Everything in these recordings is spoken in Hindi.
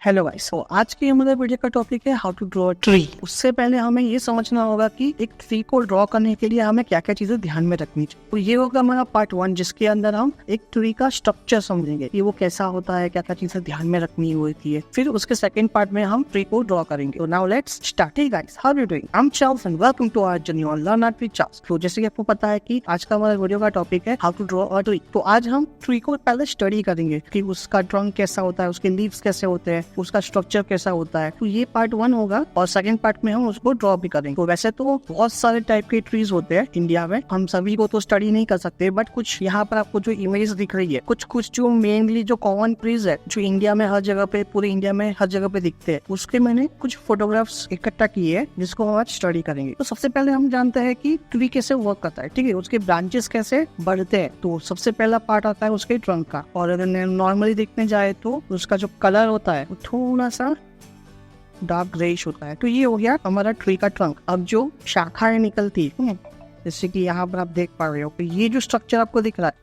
हेलो गाइस, तो आज की हमारे वीडियो का टॉपिक है how to draw a tree. उससे पहले हमें ये समझना होगा कि एक ट्री को ड्रॉ करने के लिए हमें क्या क्या चीजें ध्यान में रखनी चाहिए। तो ये होगा हमारा पार्ट 1, जिसके अंदर हम एक ट्री का स्ट्रक्चर समझेंगे कि वो कैसा होता है, क्या क्या चीजें ध्यान में रखनी होती है। फिर उसके सेकंड पार्ट में हम ट्री को ड्रॉ करेंगे। तो now let's start. Hey guys, how are you doing? I am Charles and welcome to our journey on learn art with Charles. तो जैसे कि आपको पता है कि आज का हमारा वीडियो का टॉपिक है how to draw a tree. तो आज हम ट्री को पहले स्टडी करेंगे कि उसका ट्रंक कैसा होता है, उसके लीव्स कैसे होते हैं, उसका स्ट्रक्चर कैसा होता है। तो ये पार्ट 1 होगा और सेकंड पार्ट में हम उसको ड्रॉ भी करेंगे। तो वैसे तो बहुत सारे टाइप के ट्रीज होते हैं इंडिया में, हम सभी को तो स्टडी नहीं कर सकते, बट कुछ यहाँ पर आपको जो इमेज दिख रही है, कुछ जो मेनली जो कॉमन ट्रीज है जो इंडिया में हर जगह पे, पूरे इंडिया में हर जगह पे दिखते हैं, उसके मैंने कुछ फोटोग्राफ्स इकट्ठा किए हैं जिसको हम आज स्टडी करेंगे। तो सबसे पहले हम जानते हैं कि ट्री कैसे वर्क करता है, ठीक है, उसके ब्रांचेस कैसे बढ़ते हैं। तो सबसे पहला पार्ट आता है उसके ट्रंक का, और अगर नॉर्मली देखने जाए तो उसका जो कलर होता है वो थोड़ा सा डार्क ग्रेइश होता है। तो ये हो गया हमारा ट्री का ट्रंक। अब जो शाखाएं निकलती है, जैसे कि यहाँ पर आप देख पा रहे हो कि ये जो स्ट्रक्चर आपको दिख रहा है,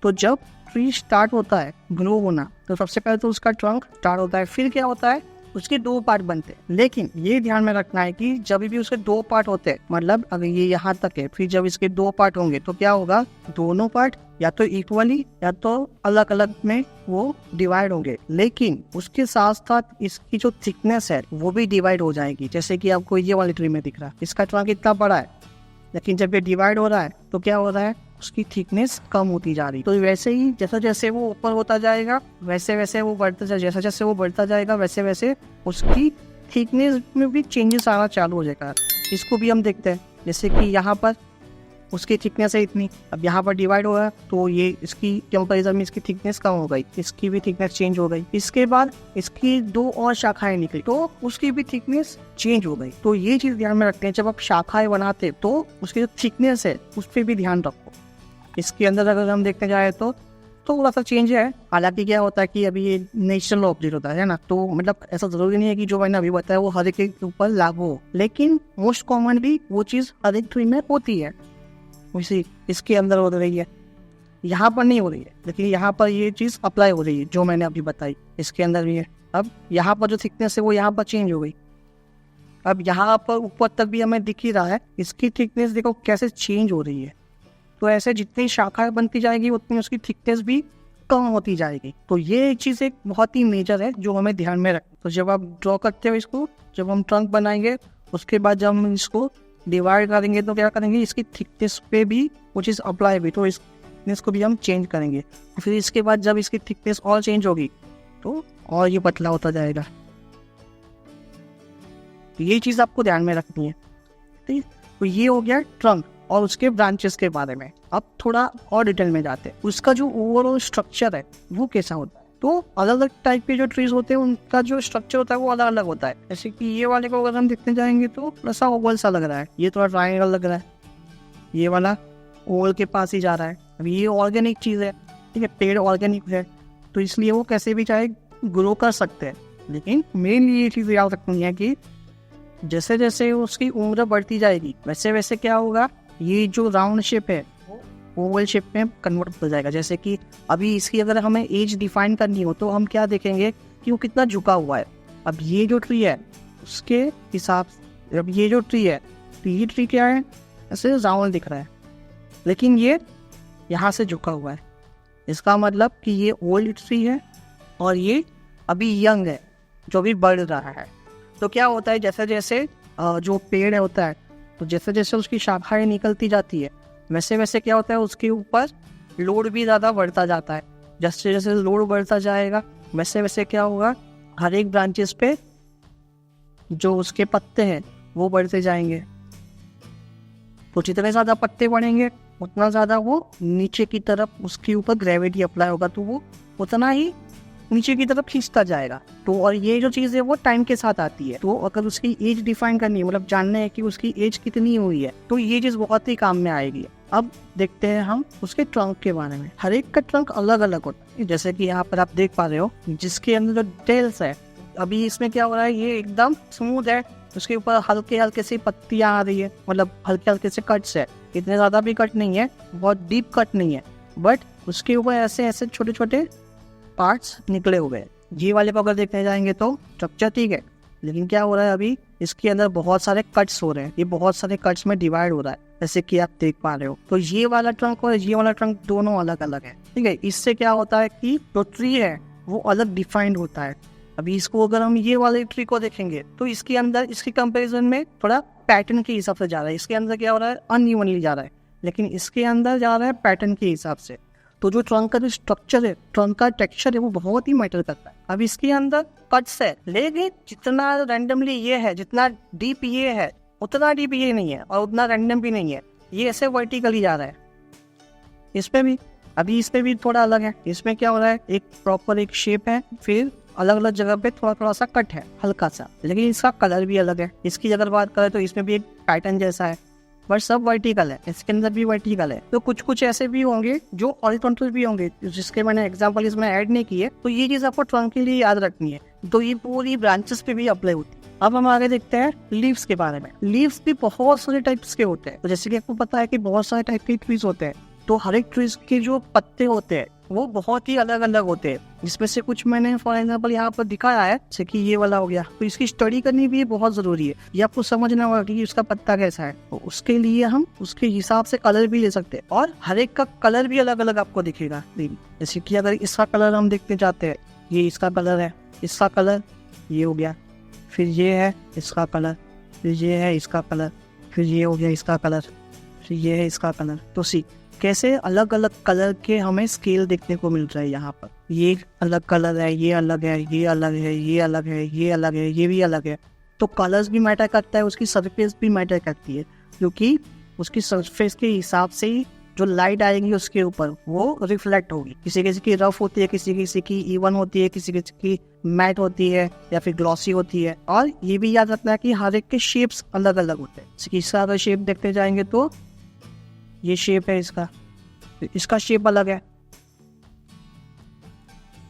तो जब ट्री स्टार्ट होता है ग्रो होना, तो सबसे पहले तो उसका ट्रंक स्टार्ट होता है। फिर क्या होता है, उसके 2 पार्ट बनते हैं। लेकिन ये ध्यान में रखना है कि जब भी उसके 2 पार्ट होते हैं, मतलब अगर ये यहाँ तक है, फिर जब इसके 2 पार्ट होंगे तो क्या होगा, दोनों पार्ट या तो इक्वली या तो अलग अलग में वो डिवाइड होंगे। लेकिन उसके साथ साथ इसकी जो थिकनेस है वो भी डिवाइड हो जाएगी। जैसे कि आपको ये वाली ट्री में दिख रहा है, इसका ट्रंक इतना बड़ा है, लेकिन जब ये डिवाइड हो रहा है तो क्या हो रहा है, उसकी थिकनेस कम होती जा रही। तो वैसे ही जैसे जैसे वो ऊपर होता जाएगा वैसे वैसे वो बढ़ता जाएगा, जैसे जैसे वो बढ़ता जाएगा वैसे वैसे उसकी थिकनेस में भी चेंजेस आना चालू हो जाएगा। इसको भी हम देखते हैं, जैसे कि यहाँ पर उसकी थिकनेस है इतनी, अब यहाँ पर डिवाइड हो रहा है तो ये इसकी कंपैरिजन में इसकी थिकनेस कम हो गई, इसकी भी थिकनेस चेंज हो गई। इसके बाद इसकी 2 और शाखाएं निकली तो उसकी भी थिकनेस चेंज हो गई। तो ये चीज ध्यान में रखते हैं, जब आप शाखाएं बनाते तो उसकी जो थिकनेस है उस पर भी ध्यान रखो। इसके अंदर अगर हम देखते जाए तो थोड़ा सा चेंज है। हालांकि क्या होता है कि अभी ये नेचुरल ऑब्जेक्ट होता है ना, तो मतलब ऐसा जरूरी नहीं है कि जो मैंने अभी बताया वो हर एक के ऊपर लागू हो, लेकिन मोस्ट कॉमनली वो चीज हर एक ट्री में होती है। वैसे इसके अंदर हो रही है, यहाँ पर नहीं हो रही है, लेकिन यहाँ पर ये चीज अप्लाई हो रही है जो मैंने अभी बताई, इसके अंदर भी है। अब यहाँ पर जो थिकनेस है वो यहाँ पर चेंज हो गई। अब यहाँ पर ऊपर तक भी हमें दिख ही रहा है, इसकी थिकनेस देखो कैसे चेंज हो रही है। तो ऐसे जितनी शाखाएं बनती जाएगी उतनी उसकी थिकनेस भी कम होती जाएगी। तो ये चीज़ एक बहुत ही मेजर है जो हमें ध्यान में रखना। तो जब आप ड्रॉ करते हो इसको, जब हम ट्रंक बनाएंगे उसके बाद जब हम इसको डिवाइड करेंगे तो क्या करेंगे, इसकी थिकनेस पे भी वो चीज़ अप्लाई हुई तो इस थिकनेस को भी हम चेंज करेंगे। फिर इसके बाद जब इसकी थिकनेस और चेंज होगी तो और ये पतला होता जाएगा। तो ये चीज़ आपको ध्यान में रखनी है, ठीक। तो ये हो गया ट्रंक और उसके ब्रांचेस के बारे में। अब थोड़ा और डिटेल में जाते हैं, उसका जो ओवरऑल स्ट्रक्चर है वो कैसा होता है। तो अलग अलग टाइप के जो ट्रीज होते हैं उनका जो स्ट्रक्चर होता है वो अलग अलग होता है। जैसे कि ये वाले को अगर हम देखने जाएंगे तो थोड़ा सा ओवल सा लग रहा है, ये थोड़ा ट्रायंगल लग रहा है, ये वाला ओवल के पास ही जा रहा है। अभी ये ऑर्गेनिक चीज़ है, ठीक है, पेड़ ऑर्गेनिक है, तो इसलिए वो कैसे भी चाहे ग्रो कर सकते हैं। लेकिन मेनली ये चीज़ याद रखनी है कि जैसे जैसे उसकी उम्र बढ़ती जाएगी वैसे वैसे क्या होगा, ये जो राउंड शेप है ओवल शेप में कन्वर्ट हो जाएगा। जैसे कि अभी इसकी अगर हमें एज डिफाइन करनी हो तो हम क्या देखेंगे कि वो कितना झुका हुआ है। अब ये जो ट्री है उसके हिसाब से, अब ये जो ट्री है तो ये ट्री क्या है, ऐसे राउंड दिख रहा है, लेकिन ये यहाँ से झुका हुआ है। इसका मतलब कि ये ओल्ड ट्री है और ये अभी यंग है जो अभी बढ़ रहा है। तो क्या होता है, जैसे जैसे जो पेड़ होता है तो जैसे जैसे उसकी शाखाएं निकलती जाती है वैसे वैसे क्या होता है, उसके ऊपर लोड भी ज़्यादा बढ़ता जाता है। जैसे जैसे लोड बढ़ता जाएगा वैसे वैसे क्या होगा, हर एक ब्रांचेस पे जो उसके पत्ते हैं वो बढ़ते जाएंगे। तो जितने ज़्यादा पत्ते बढ़ेंगे उतना ज़्यादा वो नीचे की तरफ उसके ऊपर ग्रेविटी अप्लाई होगा, तो वो उतना ही नीचे की तरफ खींचता जाएगा। तो और ये जो चीज़ है वो टाइम के साथ आती है। तो अगर उसकी एज डिफाइन करनी है, मतलब जानना है कि उसकी एज कितनी हुई है, तो ये चीज़ बहुत ही काम में आएगी। अब देखते हैं हम उसके ट्रंक के बारे में। हर एक का ट्रंक अलग अलग होता है, जैसे कि यहाँ पर आप देख पा रहे हो जिसके अंदर जो टेल्स है, अभी इसमें क्या हो रहा है, ये एकदम स्मूथ है, उसके ऊपर हल्के हल्के से पत्तियाँ आ रही है, मतलब हल्के हल्के से कट्स है, इतने ज़्यादा भी कट नहीं है, बहुत डीप कट नहीं है, बट उसके ऊपर ऐसे ऐसे छोटे छोटे पार्ट्स निकले हुए हैं। ये वाले को अगर देखने जाएंगे तो स्ट्रक्चर ठीक है, लेकिन क्या हो रहा है अभी इसके अंदर बहुत सारे कट्स हो रहे हैं, ये बहुत सारे कट्स में डिवाइड हो रहा है, जैसे कि आप देख पा रहे हो। तो ये वाला ट्रंक और ये वाला ट्रंक दोनों अलग अलग है, ठीक है। इससे क्या होता है कि जो ट्री है वो अलग डिफाइंड होता है। अभी इसको अगर हम ये वाले ट्री को देखेंगे तो इसके अंदर इसके कंपैरिजन में थोड़ा पैटर्न के हिसाब से जा रहा है, इसके अंदर क्या हो रहा है अनइवनली जा रहा है, लेकिन इसके अंदर जा रहा है पैटर्न के हिसाब से। तो जो ट्रंक का जो स्ट्रक्चर है, ट्रंक का टेक्सचर है, वो बहुत ही मैटर करता है। अब इसके अंदर कट्स है, लेकिन जितना रैंडमली ये है, जितना डीप ये है उतना डीप ये नहीं है और उतना रैंडम भी नहीं है, ये ऐसे वर्टिकली जा रहा है। इसमें भी अभी इसमें भी थोड़ा अलग है, इसमें क्या हो रहा है एक प्रॉपर एक शेप है, फिर अलग अलग जगह पे थोड़ा थोड़ा सा कट है हल्का सा, लेकिन इसका कलर भी अलग है। इसकी अगर बात करें तो इसमें भी एक पैटर्न जैसा है, बट सब वर्टिकल है, इसके अंदर भी वर्टिकल है। तो कुछ कुछ ऐसे भी होंगे जो हॉरिजॉन्टल भी होंगे, जिसके मैंने एग्जांपल इसमें ऐड नहीं किए। तो ये चीज आपको ट्रंक के लिए याद रखनी है, तो ये पूरी ब्रांचेस पे भी अप्लाई होती है। अब हम आगे देखते हैं लीव्स के बारे में। लीव्स भी बहुत सारे टाइप्स के होते हैं, तो जैसे कि आपको पता है कि बहुत सारे टाइप के ट्रीज होते हैं, तो हर एक ट्रीज के जो पत्ते होते हैं वो बहुत ही अलग अलग होते हैं, जिसमें से कुछ मैंने फॉर एग्जांपल यहाँ पर दिखाया है, जैसे कि ये वाला हो गया। तो इसकी स्टडी करनी भी बहुत जरूरी है, ये आपको समझना होगा कि उसका पत्ता कैसा है। तो उसके लिए हम उसके हिसाब से कलर भी ले सकते हैं, और हर एक का कलर भी अलग अलग आपको दिखेगा। जैसे कि अगर इसका कलर हम देखते जाते हैं, ये इसका कलर है, इसका कलर ये हो गया, फिर ये है इसका कलर, फिर ये है इसका कलर, फिर ये हो गया इसका कलर, फिर ये है इसका कलर। तो सी कैसे अलग अलग कलर के हमें स्केल देखने को मिल रहा है यहाँ पर। ये अलग कलर है, ये अलग है, ये अलग है, ये अलग है, ये अलग है, ये भी अलग है। तो कलर्स भी मैटर करता है, उसकी सरफेस भी मैटर करती है, क्योंकि उसकी सरफेस के हिसाब से ही जो लाइट आएगी उसके ऊपर वो रिफ्लेक्ट होगी। किसी किसी की रफ होती है, किसी किसी की इवन होती है, किसी किसी की मैट होती है या फिर ग्लॉसी होती है। और ये भी याद रखना है कि हर एक के शेप्स अलग अलग होते हैं। इसका अगर शेप देखते जाएंगे तो ये शेप है इसका, इसका शेप अलग है,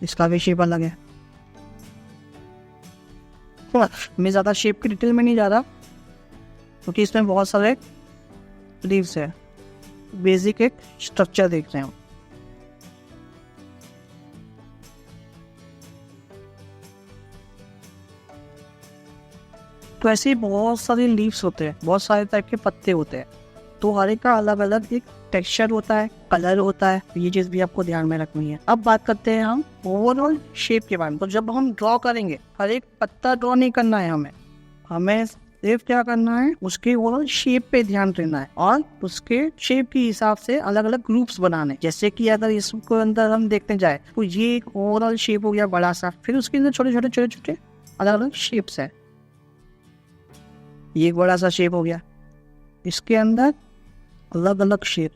इसका भी शेप अलग है। मैं ज्यादा शेप की डिटेल में नहीं जा रहा, क्योंकि इसमें बहुत सारे लीव्स है, बेसिक एक स्ट्रक्चर देख रहे हैं। तो ऐसे ही बहुत सारे लीव्स होते हैं, बहुत सारे टाइप के पत्ते होते हैं, तो हर एक का अलग अलग एक टेक्सचर होता है, कलर होता है। ये चीज भी आपको ध्यान में रखनी है। अब बात करते हैं हम ओवरऑल शेप के बारे में। तो जब हम ड्रॉ करेंगे, हर एक पत्ता ड्रॉ नहीं करना है हमें सिर्फ क्या करना है, उसके ओवरऑल शेप पे ध्यान देना है और उसके शेप के हिसाब से अलग अलग ग्रुप्स बनाने। जैसे कि अगर इसको अंदर हम देखते जाए तो ये एक ओवरऑल शेप हो गया बड़ा सा, फिर उसके अंदर छोटे छोटे छोटे छोटे अलग अलग शेप्स है। ये एक बड़ा सा शेप हो गया, इसके अंदर अलग अलग शेप,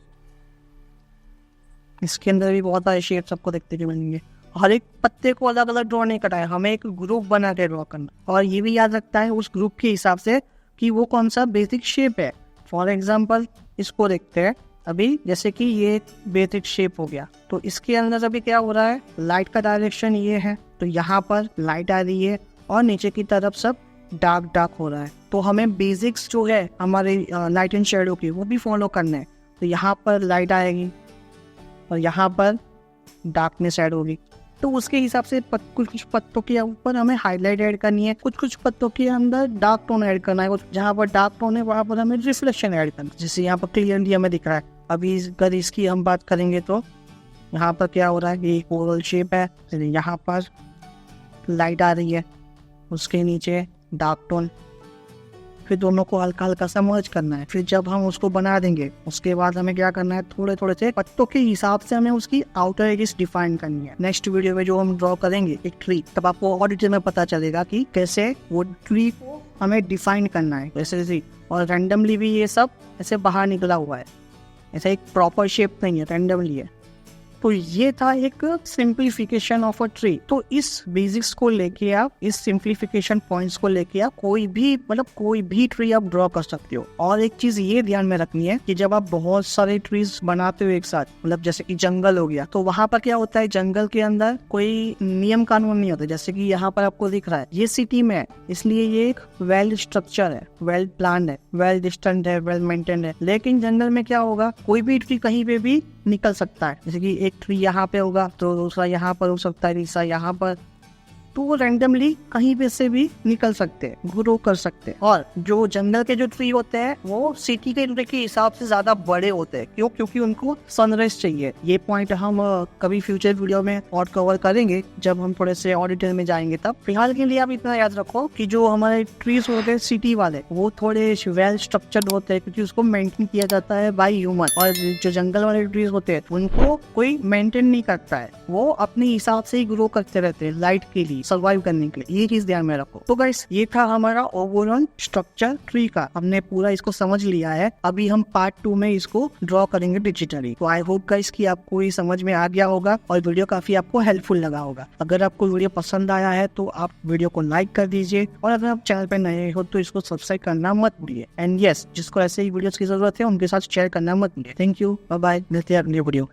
इसके अंदर भी बहुत सारे शेप्स आपको देखते हुए मिलेंगे। हर एक पत्ते को अलग अलग ड्रॉ नहीं करना है, हमें एक ग्रुप बना के ड्रॉ करना, और ये भी याद रखता है उस ग्रुप के हिसाब से कि वो कौन सा बेसिक शेप है। फॉर एग्जांपल इसको देखते हैं अभी, जैसे कि ये बेसिक शेप हो गया, तो इसके अंदर अभी क्या हो रहा है, लाइट का डायरेक्शन ये है, तो यहाँ पर लाइट आ रही है और नीचे की तरफ सब डार्क डार्क हो रहा है। तो हमें बेसिक्स जो है हमारे लाइट एंड शेडो की वो भी फॉलो करना है। तो यहाँ पर लाइट आएगी और यहाँ पर डार्कनेस ऐड होगी, तो उसके हिसाब से कुछ पत्तों के ऊपर हमें हाईलाइट ऐड करनी है, कुछ पत्तों के अंदर डार्क टोन ऐड करना है, जहाँ पर डार्क टोन है वहाँ पर हमें रिफ्लेक्शन ऐड करना है, जैसे यहाँ पर क्लियरली हमें दिख रहा है। अभी अगर इसकी हम बात करेंगे तो यहाँ पर क्या हो रहा है, ये ओवल शेप है, यहाँ पर लाइट आ रही है, उसके नीचे डार्क टोन, फिर दोनों को हल्का हल्का सा मर्ज करना है। फिर जब हम उसको बना देंगे उसके बाद हमें क्या करना है, थोड़े थोड़े से पत्तों के हिसाब से हमें उसकी आउटर एजेस डिफाइन करनी है। नेक्स्ट वीडियो में जो हम ड्रॉ करेंगे एक ट्री, तब आपको और डिटेल में पता चलेगा कि कैसे वो ट्री को हमें डिफाइन करना है ऐसे। और रैंडमली भी ये सब ऐसे बाहर निकला हुआ है, ऐसा एक प्रॉपर शेप नहीं है, रैंडमली है। तो ये था एक सिंप्लीफिकेशन ऑफ अ ट्री। तो इस बेसिक्स को लेके आप, इस सिंप्लीफिकेशन पॉइंट्स को लेके आप कोई भी ट्री आप ड्रॉ कर सकते हो। और एक चीज ये ध्यान में रखनी है कि जब आप बहुत सारे ट्रीज बनाते हो एक साथ, मतलब जैसे कि जंगल हो गया, तो वहां पर क्या होता है, जंगल के अंदर कोई नियम कानून नहीं होता। जैसे कि यहाँ पर आपको दिख रहा है ये सिटी में है, इसलिए ये एक वेल स्ट्रक्चर है, वेल प्लान है, वेल डिस्टेंट है, वेल मेंटेन है। लेकिन जंगल में क्या होगा, कोई भी ट्री कहीं पे भी निकल सकता है। जैसे कि एक ट्री यहाँ पे होगा तो दूसरा यहाँ पर हो सकता है, तीसरा यहाँ पर, तो वो रैंडमली कहीं पे से भी निकल सकते हैं, ग्रो कर सकते हैं। और जो जंगल के जो ट्री होते हैं वो सिटी के ट्री के हिसाब से ज्यादा बड़े होते हैं। क्यों? क्योंकि उनको सनराइज चाहिए। ये पॉइंट हम कभी फ्यूचर वीडियो में और कवर करेंगे जब हम थोड़े से और डिटेल में जाएंगे तब। फिलहाल के लिए आप इतना याद रखो कि जो हमारे ट्रीज होते हैं सिटी वाले वो थोड़े वेल स्ट्रक्चर्ड होते हैं क्योंकि उसको मेंटेन किया जाता है बाय ह्यूमन। और जो जंगल वाले ट्रीज होते हैं उनको कोई मेंटेन नहीं करता है, वो अपने हिसाब से ही ग्रो करते रहते हैं लाइट के लिए, सर्वाइव करने के लिए। ये चीज ध्यान में रखो। तो गाइस ये था हमारा ओवरऑल स्ट्रक्चर ट्री का। हमने पूरा इसको समझ लिया है। अभी हम पार्ट 2 में इसको ड्रॉ करेंगे डिजिटली। तो आई होप गाइस कि आपको ये समझ में आ गया होगा और वीडियो काफी आपको हेल्पफुल लगा होगा। अगर आपको वीडियो पसंद आया है तो आप वीडियो को लाइक कर दीजिए और अगर आप चैनल पे नए हो तो इसको सब्सक्राइब करना मत भूलिए। एंड यस, जिसको ऐसे ही वीडियोस की जरूरत है उनके साथ शेयर करना मत भूलिए। थैंक यू, बाय बाय, मिलते हैं अगले वीडियो।